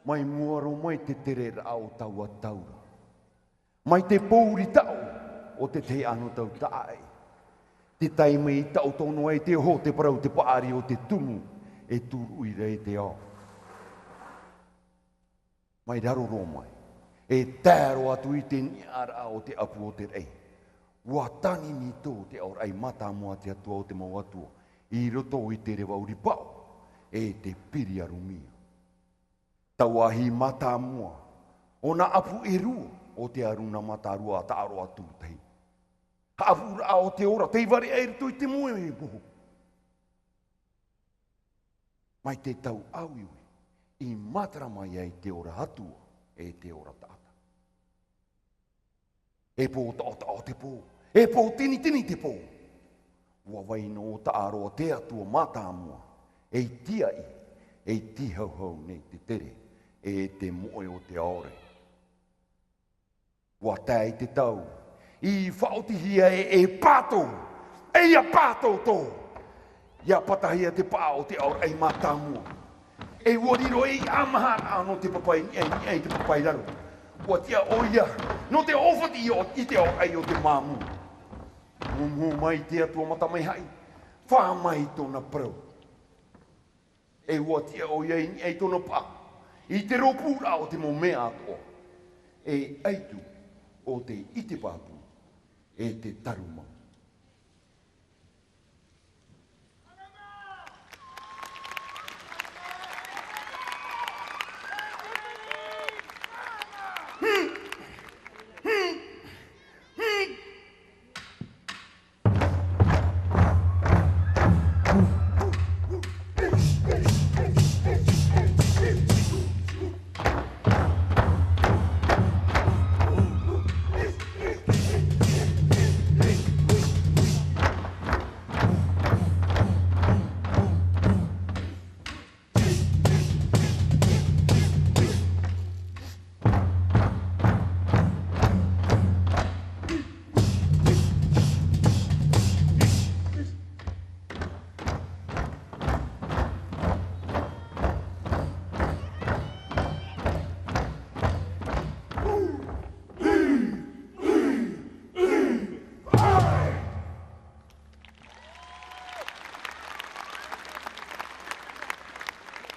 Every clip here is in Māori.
Mai muaro mai te tere rao tau a taura. Mai te pouri tau o te anu tau tae. Te taime i tau tono e te ho te parau te paari o te tumu e turu i rei te ao. Mai raro ro mai. E tēro atu i te niara o te apu o te rei. Ua tani ni tō te aur ai mata mua te atua o te mau atua. I roto i te rewa uri pau e te piri arumia. Tau ahi mata mua. O na apu e rua o te aruna mata rua ta aro atu tei. Ha apu ra o te ora, tei wari e rito i te moe e moho. Mai te tau au iwi. I matara mai ai te ora atua e te ora tata. E pō ta o te pō. E pō tini te pō. Ua wai no ta aroa te atua mata mua. E tia i. E ti hau hau nei te tere. E te moe o te aore. Ua tai te tau. I whaotihia e pātou. E ia pātou tō. Ia patahia te pā o te aore e mata mua. E uariro e amahana ano te papai e te papai raro. Ua tia o ia. No te ofati i te aore o te māmu. Mumu mai te atua mata mai hai. Wha mai tōna prau. E ua tia o ia e tōna pā. I te ropura o te mo mea atoa. E aitu o te ite pāpu. E te taruma.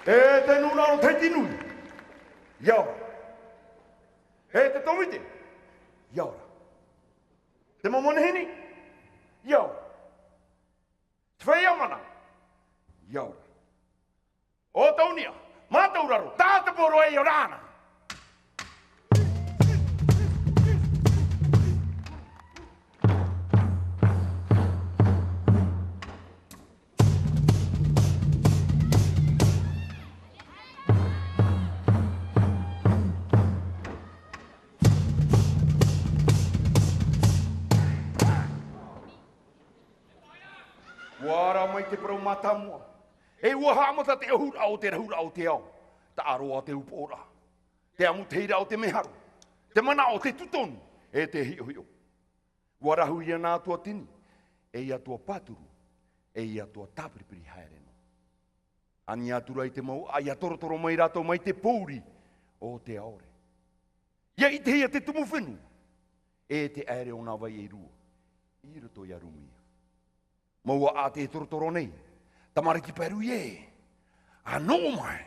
E te nunaro te tinui. Iaura. E te tomite. Iaura. Te mamonehini. Iaura. Te whaiamana. Iaura. O taunia. Mātauraro. Tātaporo e orana. Wara mai te parau matamua. E ua haamata te ahura o te rahura o te ao. Ta aroa te upora. Te amuteira o te meharu. Te mana o te tutonu. E te hio hio. Warahu ia nā tua tini. E ia tua paturu. E ia tua tāpiripiri haereno. Ani atura i te mau. A ia torotoro mai rato mai te pouri o te aore. Ia i te hia te tumu whenu. E te aere o nā vai e rua. I roto i arumia. Maua a te torotoro nei. Tamariki peru ie. Anō mai.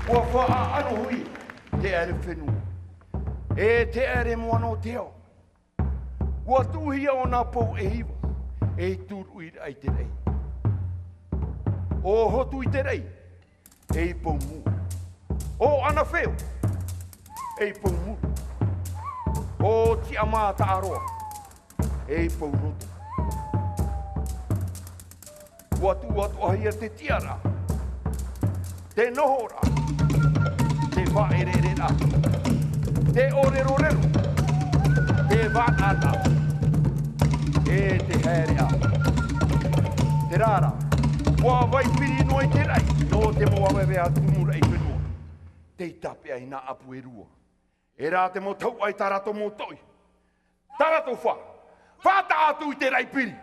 Ua wha anu hui te ere whenua. E te ere moano te ao. Ua tuhia o nā pou e hiwa. E tūru i ai te rei. O hotu i te rei. E pou mu. O ana wheo. E pou mu. O ti ama ta aroa. E pou roto. Ua tu atu ahia te tiara. Te nohora. Te whaererera. Te orerorero. Te whanata. E te herea. Te rara. Ua vai piri noi te rai. No te moa wewe a tumura i whenua. Te tape ai nā apu e rua. E rā te mo tau ai tarato mo toi. Tarato wha. Whata atu i te rai piri.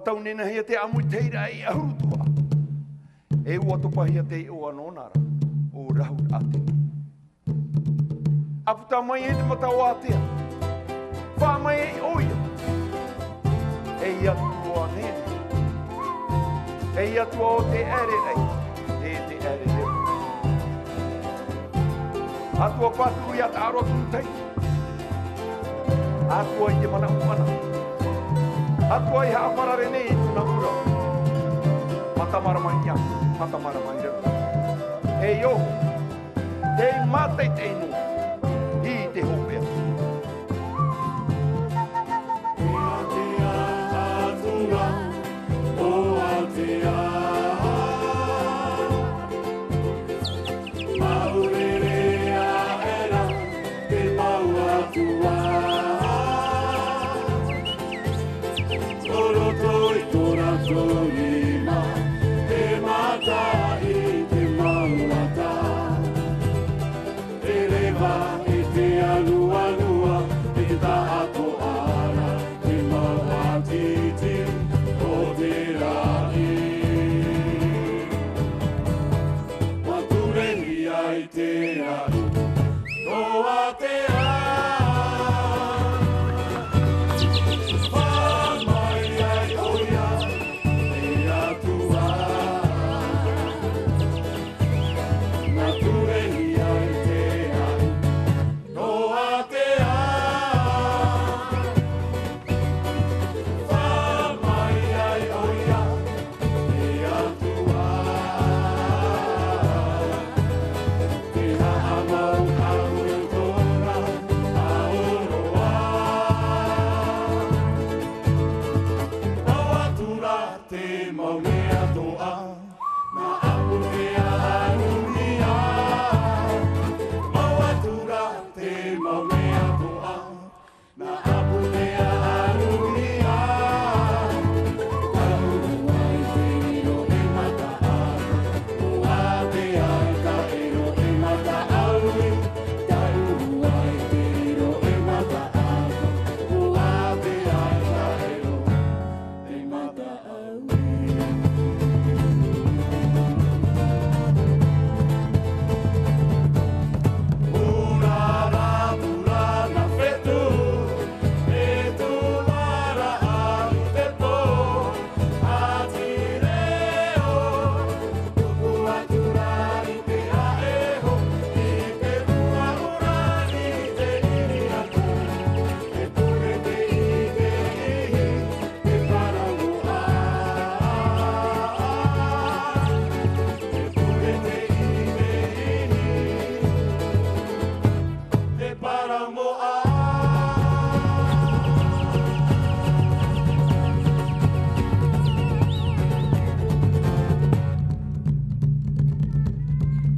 Tau nena hia te amu teira i ahurutua. E ua topahia te o anonara o rahur ate. Aputa mai e te matau atea. Wha mai e oia. E atu o nene. E atu o te ere rei. Te ere rei. Atua patu i ata aro tuntei. Atua i te mana umana. Atua i haaparare nei i tuna ura. Matamara mai nia, matamara mai reu. E ioho, te mate te ino, i te hopea.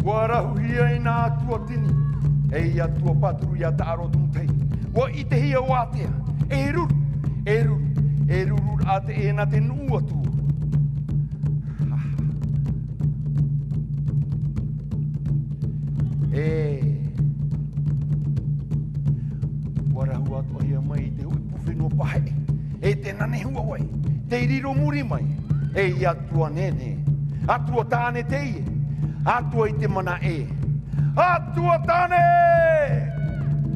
Warahu hia I nā atua tini. Ei atua paturu ia ta aro tumtei. Wa I te hia wātea. E ruru, e ruru, e ruru a te e na te nuu atua. Warahu atua hia mai te hui puwhenua pahe. E te nane hua wai. Te iriro muri mai. E atua nene. Atua tāne te ie. Atua I te mana e. Atua tāne!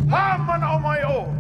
Ha mana o mai o!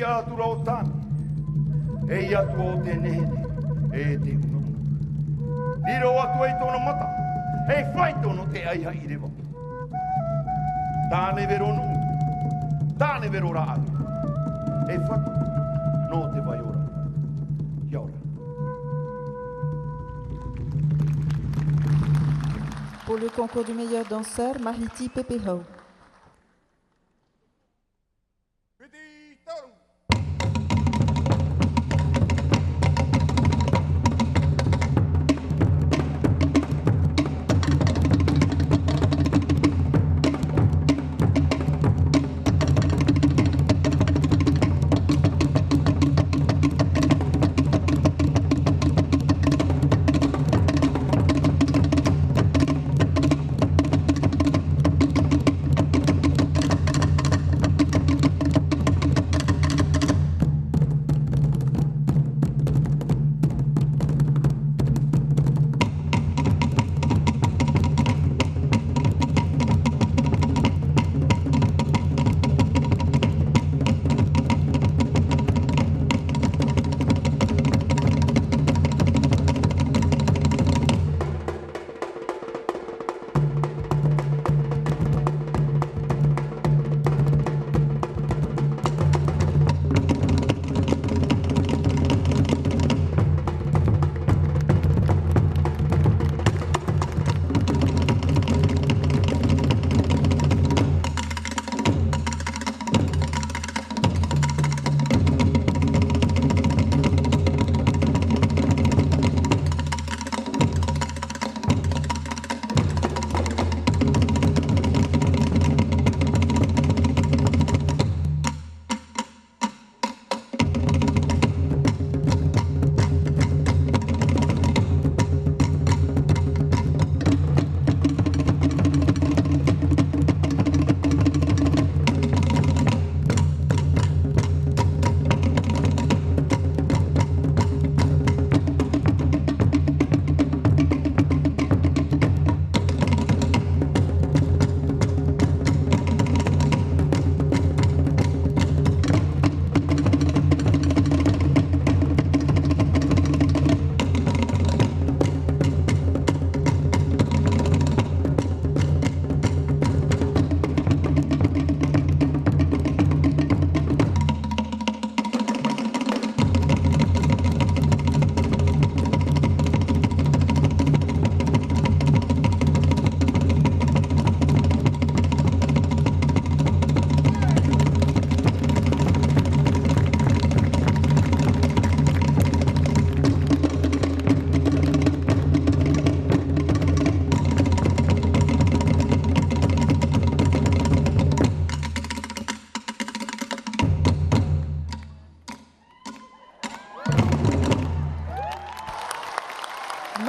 ia atura o tāne. E ia atua o te nehene. E te unauna. Niro atu ei tōna mata. E whai tono te aiha i rewa. Tāne vero nuu. Tāne vero rā ai. E whatu. No te vai ora. Ia ora. Pour le concours du meilleur danseur, Mahiti Pepehau.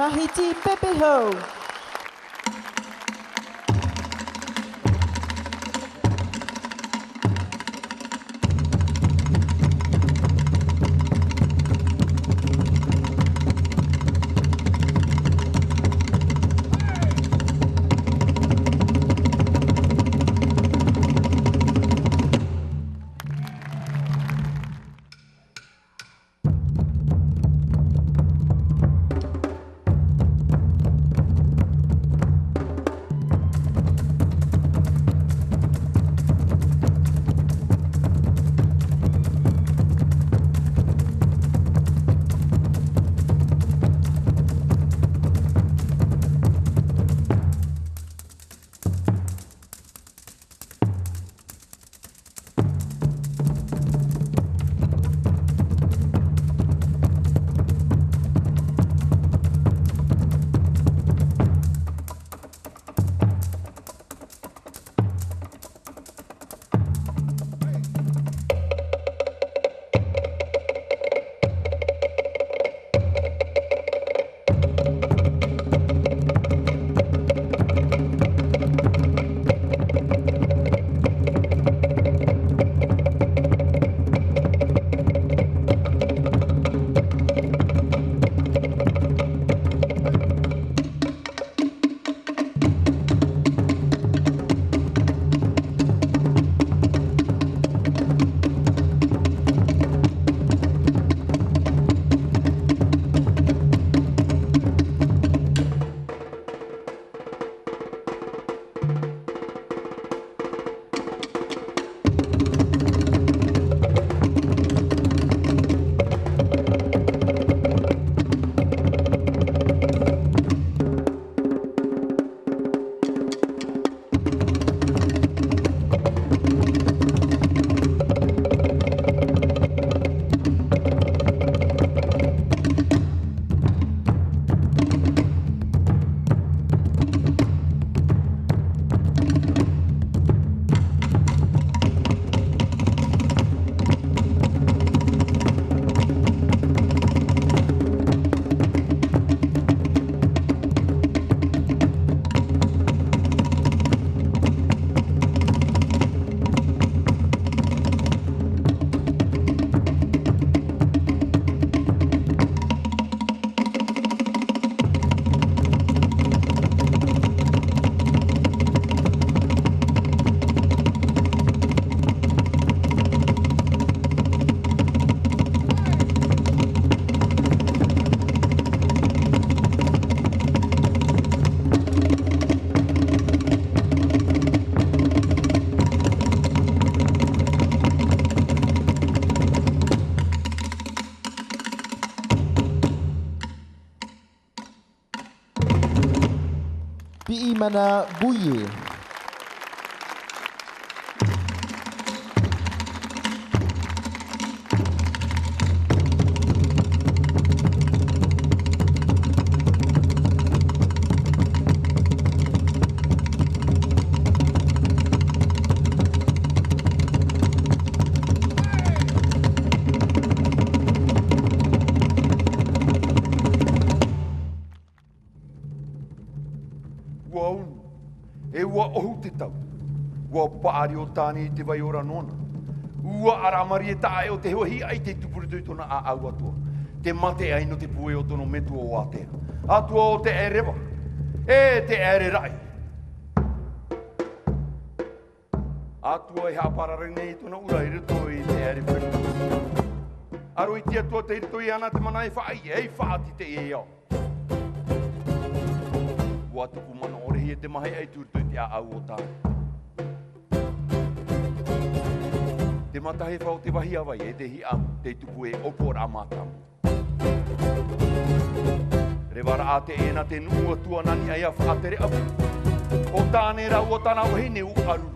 Mahiti Pepehau. Mana Bouye. Ua ohu te tau. Ua paari o tāni te vai ora nona. Ua aramari e tae o te hohi ai te tupuri tona a au atua. Te mate ai no te pue o tono metu o atea. Atua o te erewa. E te ere rai. Atua e hapararene i tona ura i rito i te ere whenua. Aro i tia tua te rito i ana te mana e whai. Ei whaati te e au. Ua tuku mana orehi e te mahi ai tūrtui te a au o tāne. Te matahe whao te wahi awai e te hi amu, te tupu e opo ra mātamu. Rewara a te ena te nunga tua nani ai a whaatere apu. O tāne rau o tāna o hene u aruru.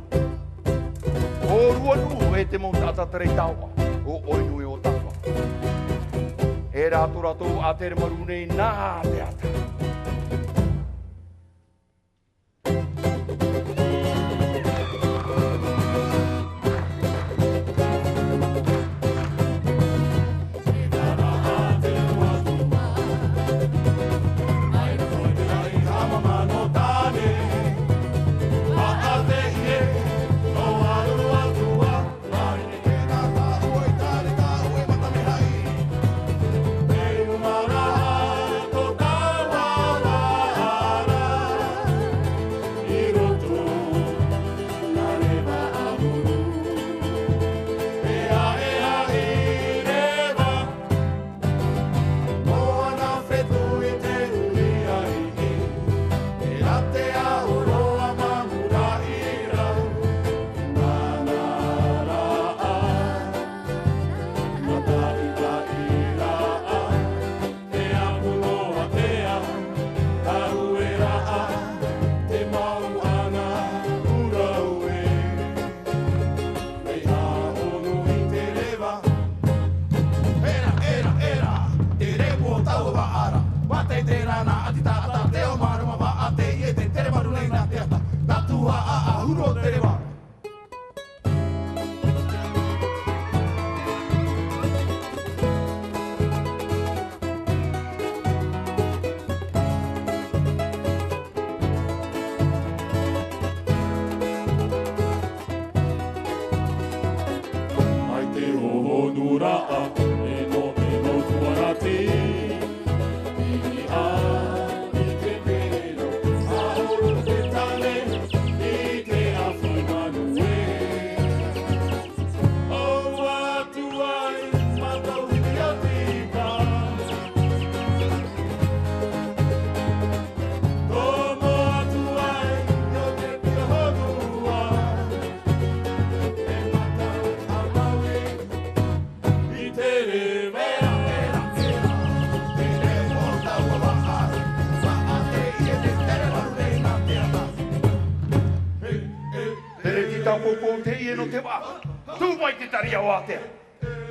O rua nuu e te mouta atatarei taua, o oinu e o tawa. E rāto rato a tere marunei nā te ata.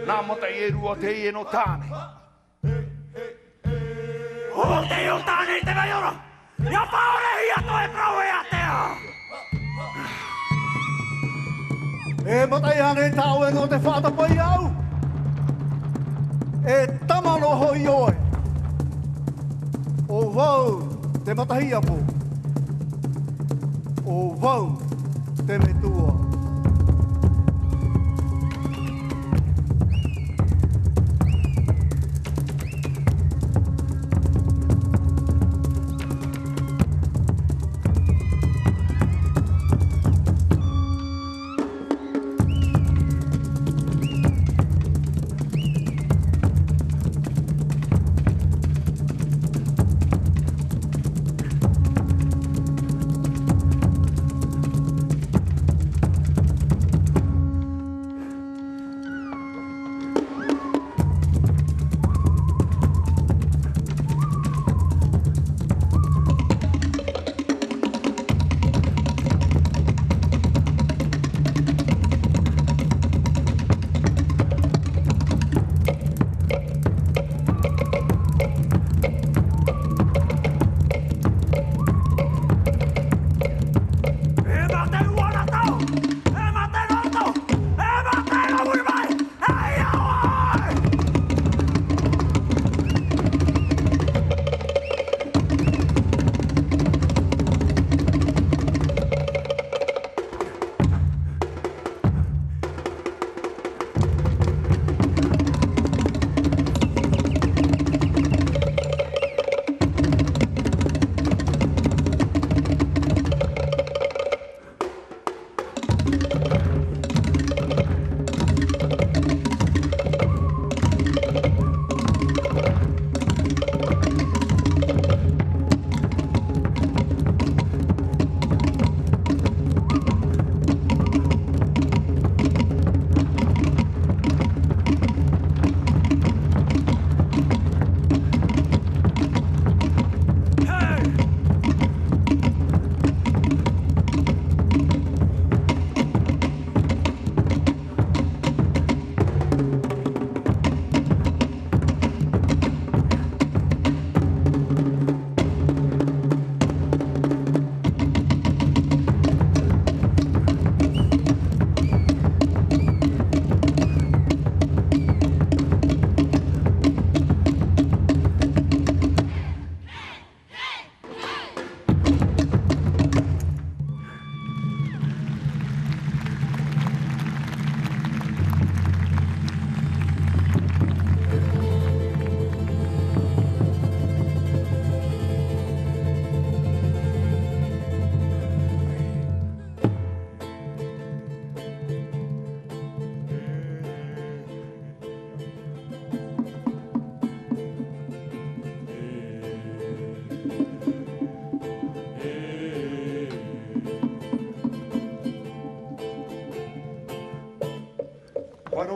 Nā mata e rua te i no tāne. O te i o tāne i te mai ora! Ia whaore hi ato e prau e atea! E mata i hane tau e no te whātapai au! E tamano hoi oe! O wau te matahi apo! O wau te metua!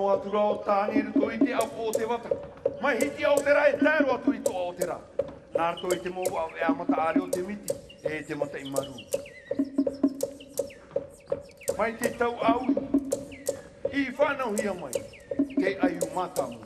o atura o tāne ruto i te au o te wata. Mai hiti au te rai tēro atu i to o te rā. Nā ruto i te mō au e amata are o te miti, e te mata i maru. Mai te tau au, i whanau hia mai, te aiu matamu.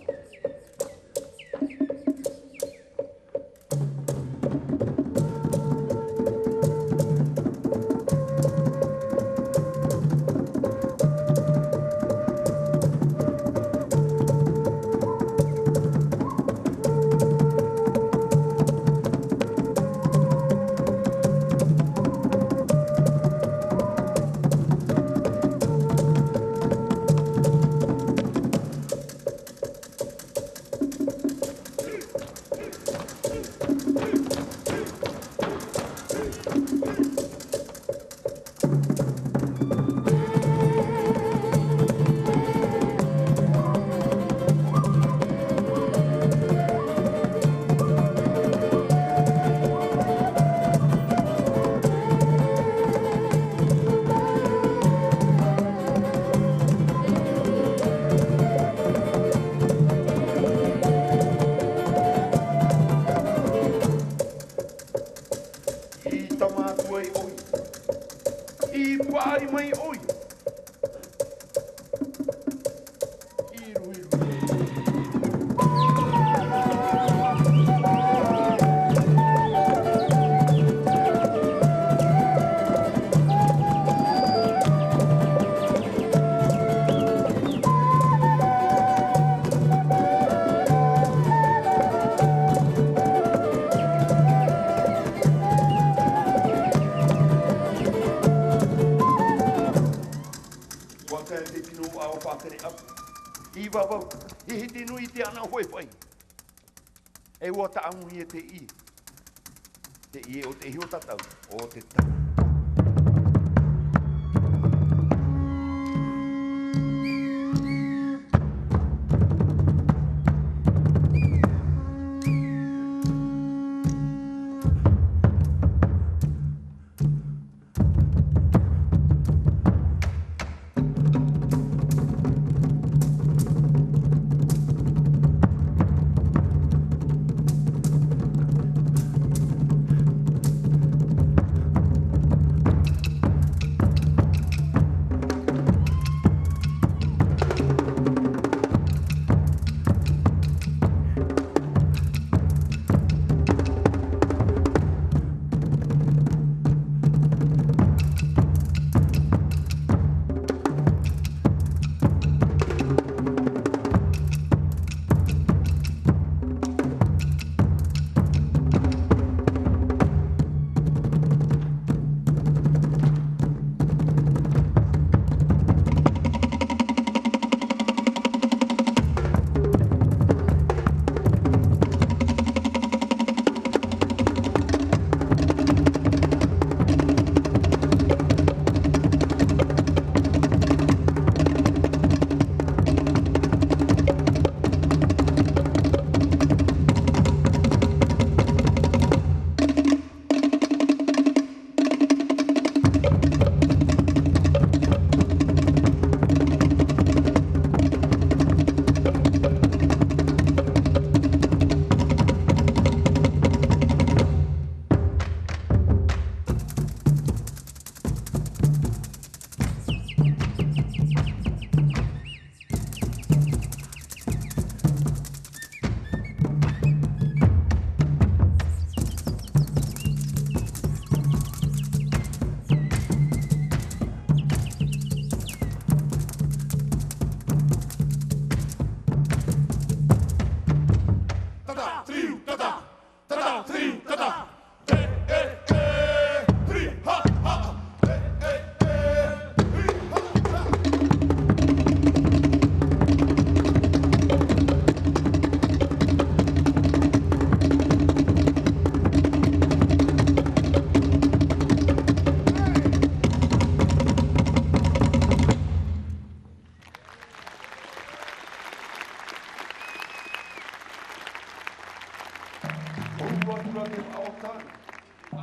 E ua ta angu i te i. Te i o te hiu tatau, o te tau.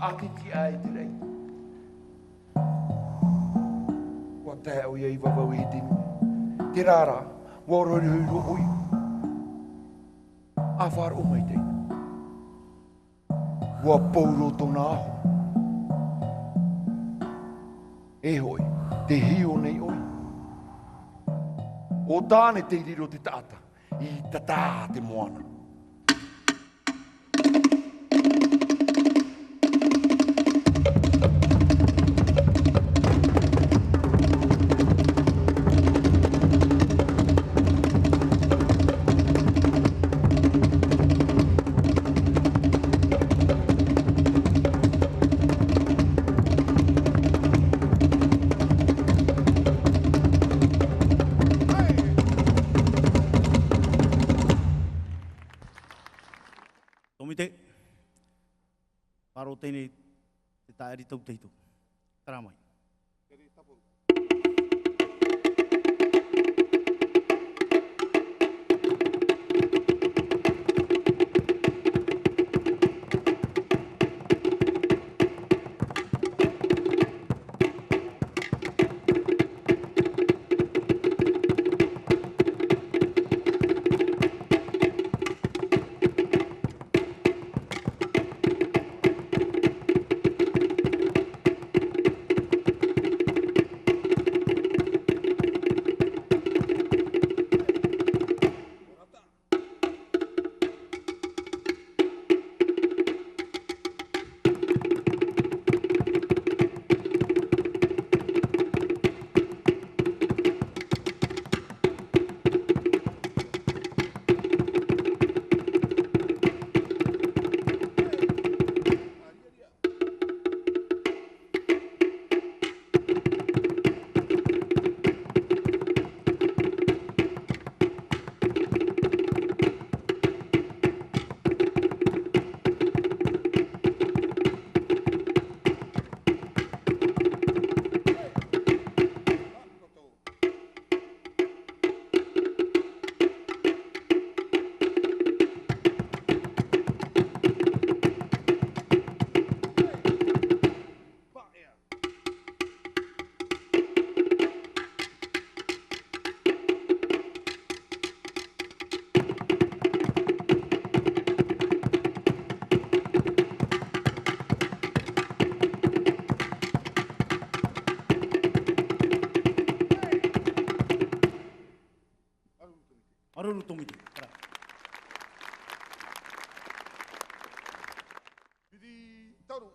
Akiti ai te rei. Wa te o iei wawau i tinu. Te rara, Waro hui ro oi. Awar o mai te. Wa pauro tona aho. E hoi, te hio nei oi. O tāne te riro te tata, I tata te moana. Tomite, paro tēnei te taeri tau teito. Tara mai. Aruru tomite. Tara. Pidi tauru.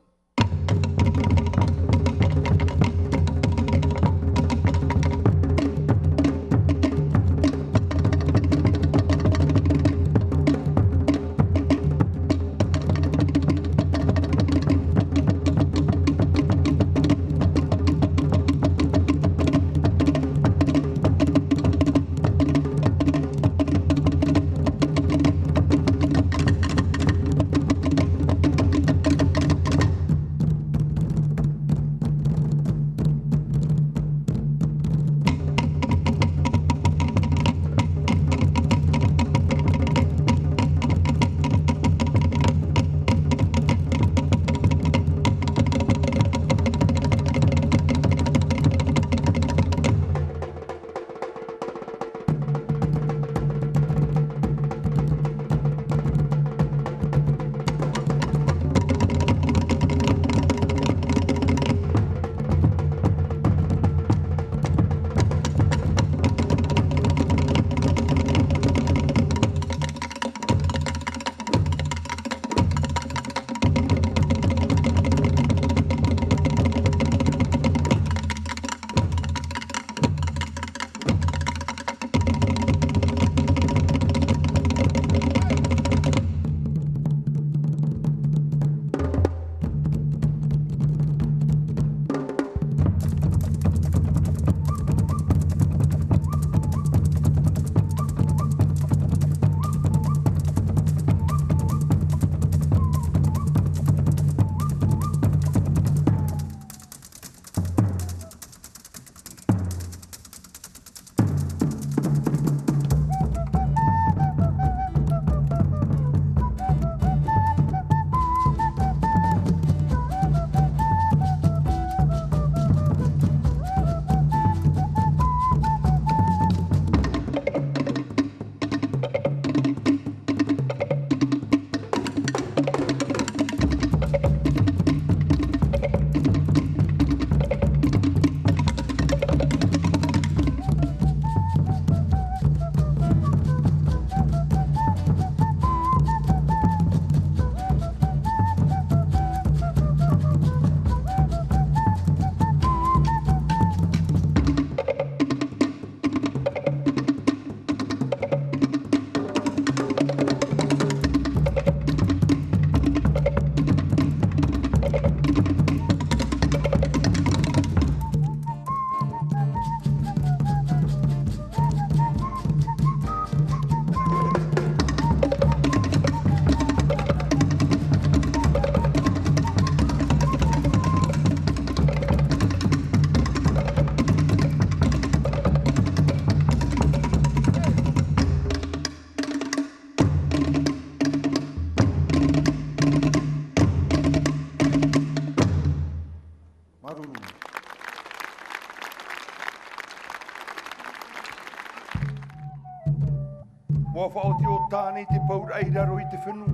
Ua whaoti o tāne te paura i raro i te whenu.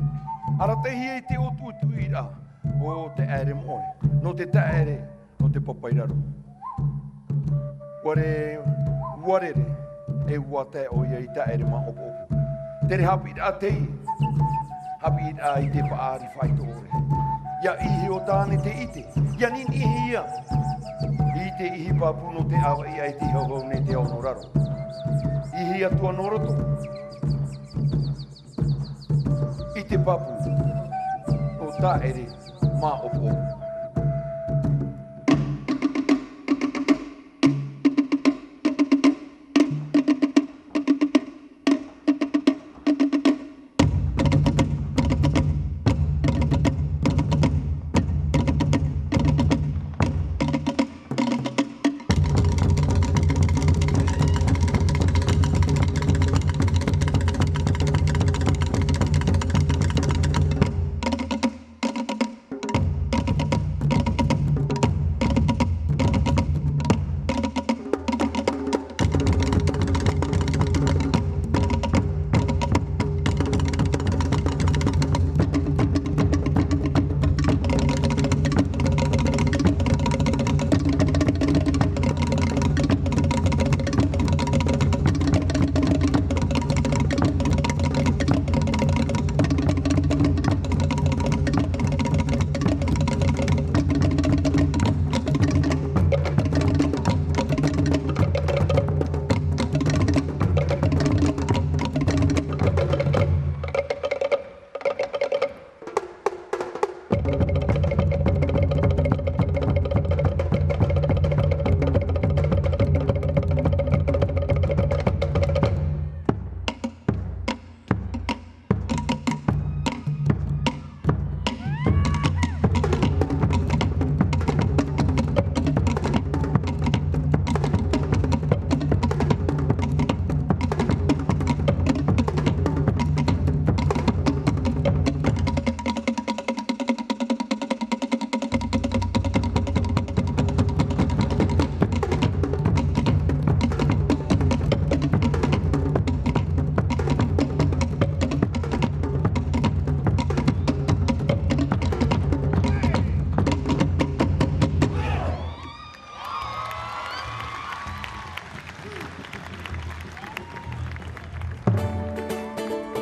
Ara te hi e te o tutu i ra. O te ere moe. No te taere o te papai raro. Warere e ua te o ia i taere ma opo opo. Tere hapi a te i. Hapi a i te paari whaito ore. Ia ihi o tāne te ite. Ia nin ihi ia. I te ihi papu no te awa ia i te hau ne te ono raro. Ihi atua noroto. I te papu o taere ma opo opo.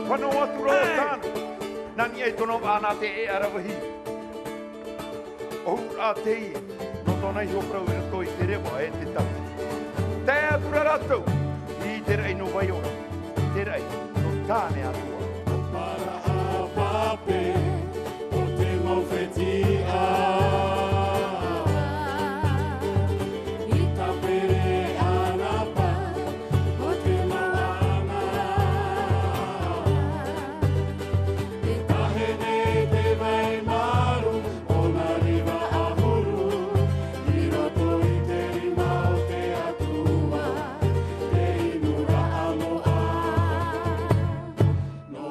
Whanau atu rau tāna. Nani e tono ana te e arawahi. Ohu a te i. No tona i hoprau ina toi te rewa e te tau. Te atura ratou. I te rei no vai ora. Te rei no tāne atua. Para a pape o te mawhetia. No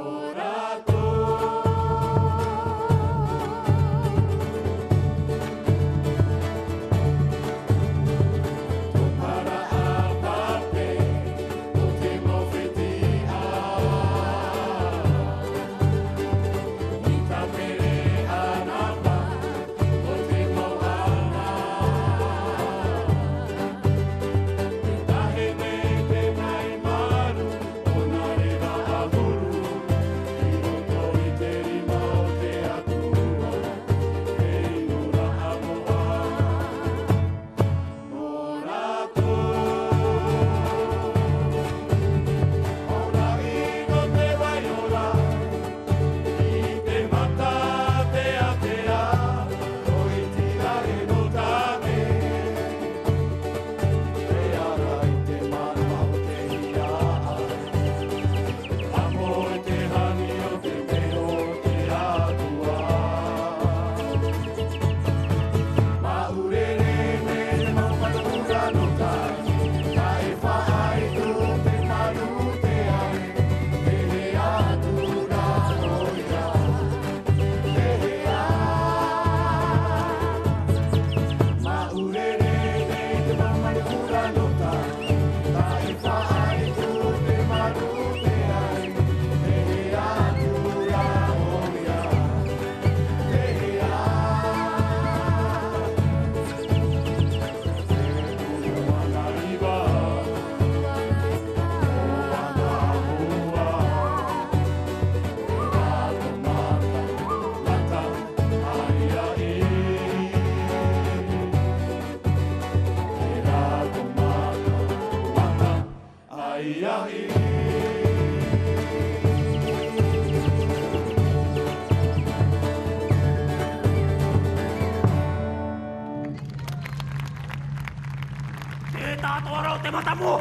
te matamu!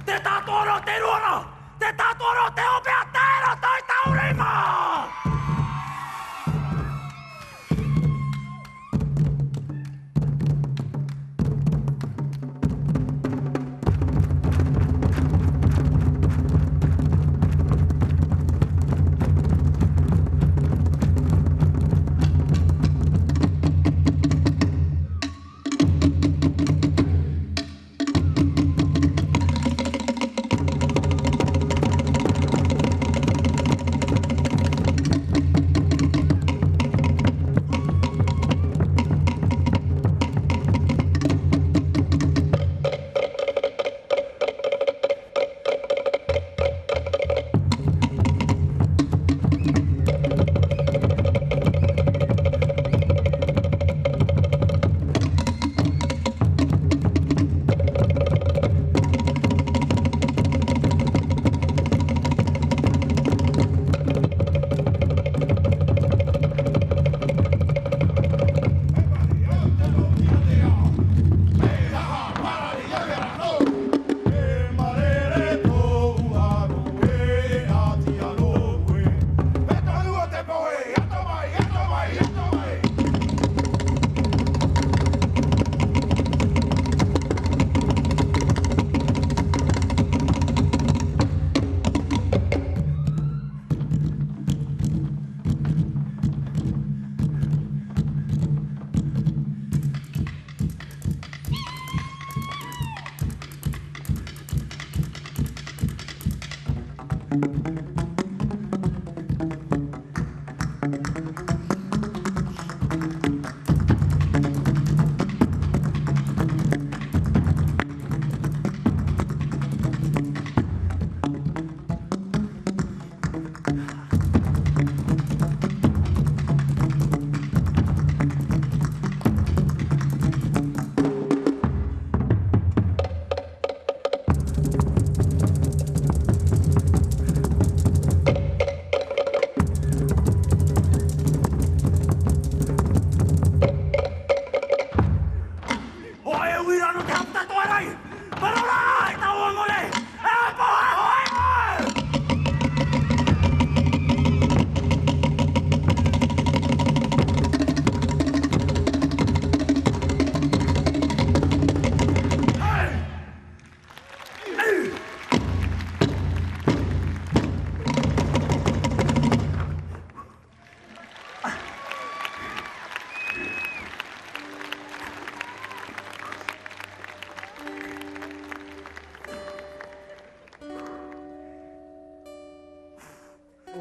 Te tatuoro te ruora! Te tatuoro te opea teero toi taurima!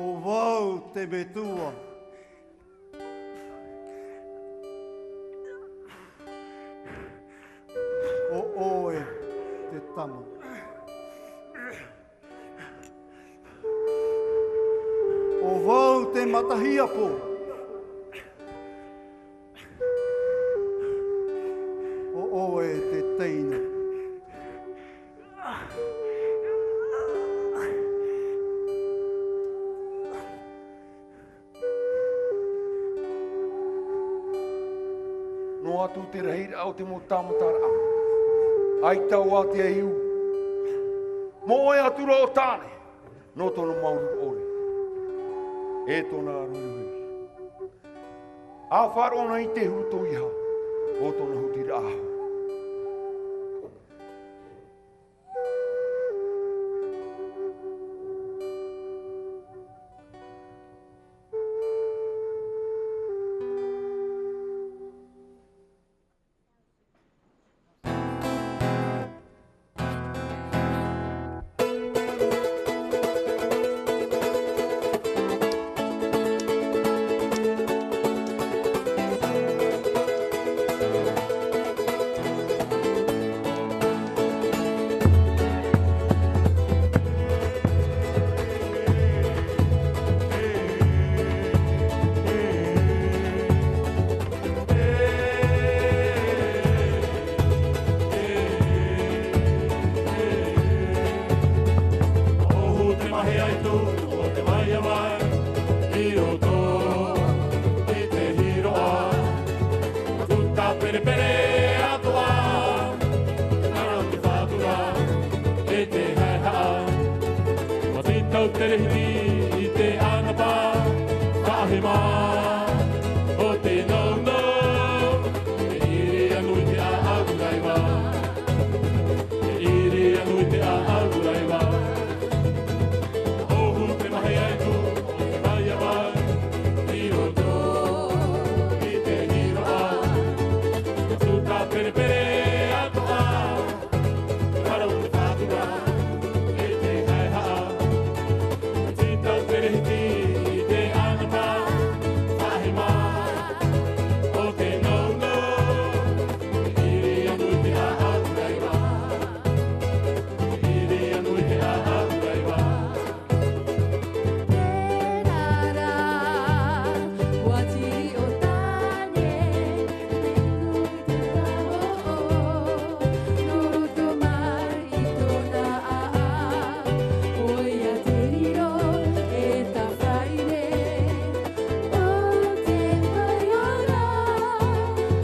O vau te betua. O oe te tama. O vau te matahia po. O oe te teina. No atu te reira au te mo tamatara. Ai tau a te iu. Mo e atu ro tāne. No tono mauru ore. E tona rui. A wharona i te huto iha. O tona huti raha. terehiti I te anapa Kahema O te nono E iri anu I te auraiwa E iri anu I te auraiwa Ohu te mahi aitu O te mai awai I roto I te hiroa Tuta pere pere atoa Karau te whātua E te haihaa Tita terehiti I te anapa Whahima O te nono E iri anu I te auraiwa E iri anu I te auraiwa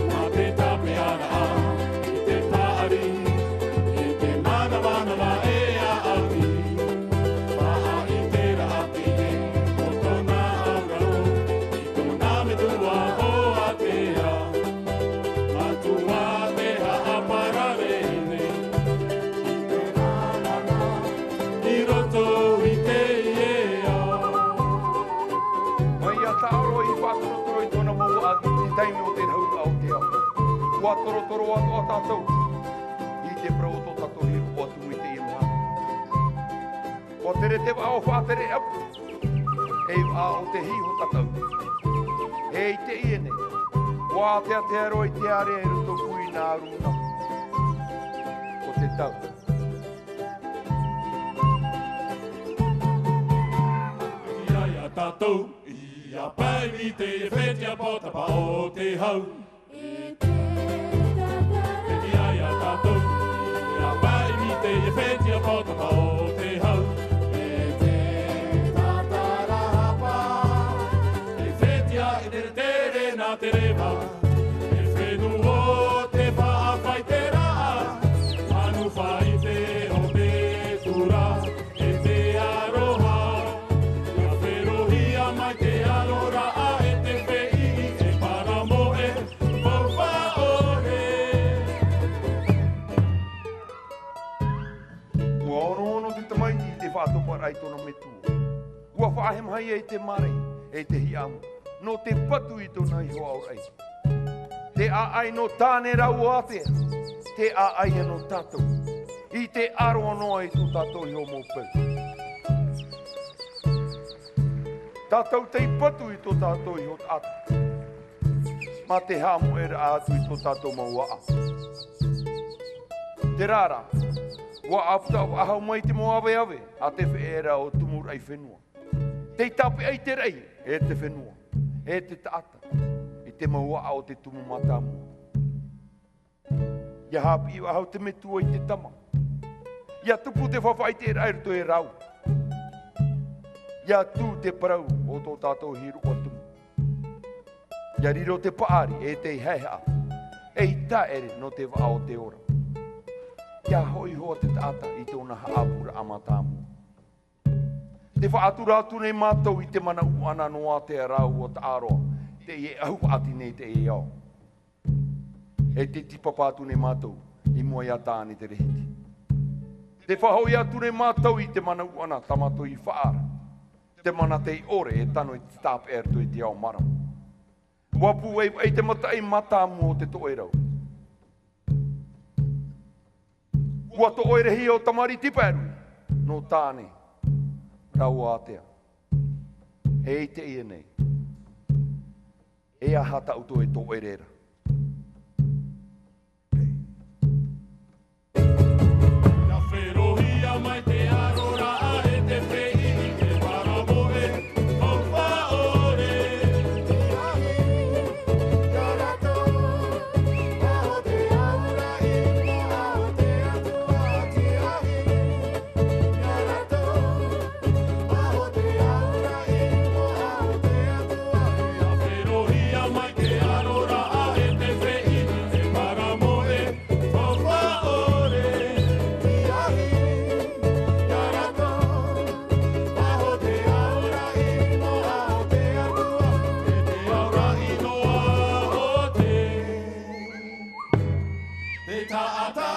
Ma te tape ana a I te paari I te mana mana ma e a api Paha I te rapi e O tona auraro I tona me tua o atea Ma tua me ha aparare ne I te mana I roto I te iea Mai a tāro I whatorotoro I tōna mau a I taimi o te hau au te au. Ua torotoro atu a tātou. I te prau tō tātou hiru o atu I te ienua. O tere te wā o whātere apu. E wā o te hiho tātou. E I te iene. Wā te atearo I te are e ruto kui nā runa. O te tau. Ia ia tātou, ia pai mi te e whetia potapa o te hau. Ia ia tātou, ia pai mi te e whetia potapa o te hau. E te tātara hapa, e whetia e tere tere nā te rewa. E whenu o te whaawhai te raa, anu whai te o te tura, e te aroha. Ia wherohia mai te arora a e te whei, e para moe, whauwha ore. Ua ono te tamaiti I te whātopara I tōna metua. Ua whāhemhai e te mare, e te hiamu. No te patu I tōna iho au ai. Te aai no tāne rau atea. Te aai e no tātou. I te aro noa I tō tātou iho mō pau. Tātou te patu I tō tātou iho atu. Ma te hamu e ra atu I tō tātou mauaa. Te rara. Wa aputa o ahau mai te mo awe awe, a te wheera o tumur ai whenua. Te tape ai te rei, e te whenua, e te taata, I te maua o te tumu matamu. Ia hapi I ahau te metua I te tama. Ia tupu te whawhai te rairuto e rau. Ia tū te parau o tō tātou hiru o tumu. Ia riro te paari e te heha, e I taere no te wa o te ora. Ia hoi hoa te taata I tōna haapura amatamu. Te whaatura atu nei mātou I te mana uana noa te rau o te aroa. Te e ahu ati nei te e au. E te tipapa atu nei mātou I mua ia tāni te rehiti. Te whahoi atu nei mātou I te mana uana tamato I whaara. Te mana te I ore e tano I te tāp ertu I te au maramu. Wapu e te mata I matamu o te toerau. Ua to oirehi o tamari tiperu, no tāne, rau atea. E I te ia nei. E aha tauto e to oirera. Ia wherohia mai te arora a e te whei, te paramoe, whauwha ore. Ia rato, aho te aura I moa o te atua te ahi. Ia rato, aho te aura I moa o te atua. Ia wherohia mai te arora a e te whei, te paramoe, whauwha ore. Ia taata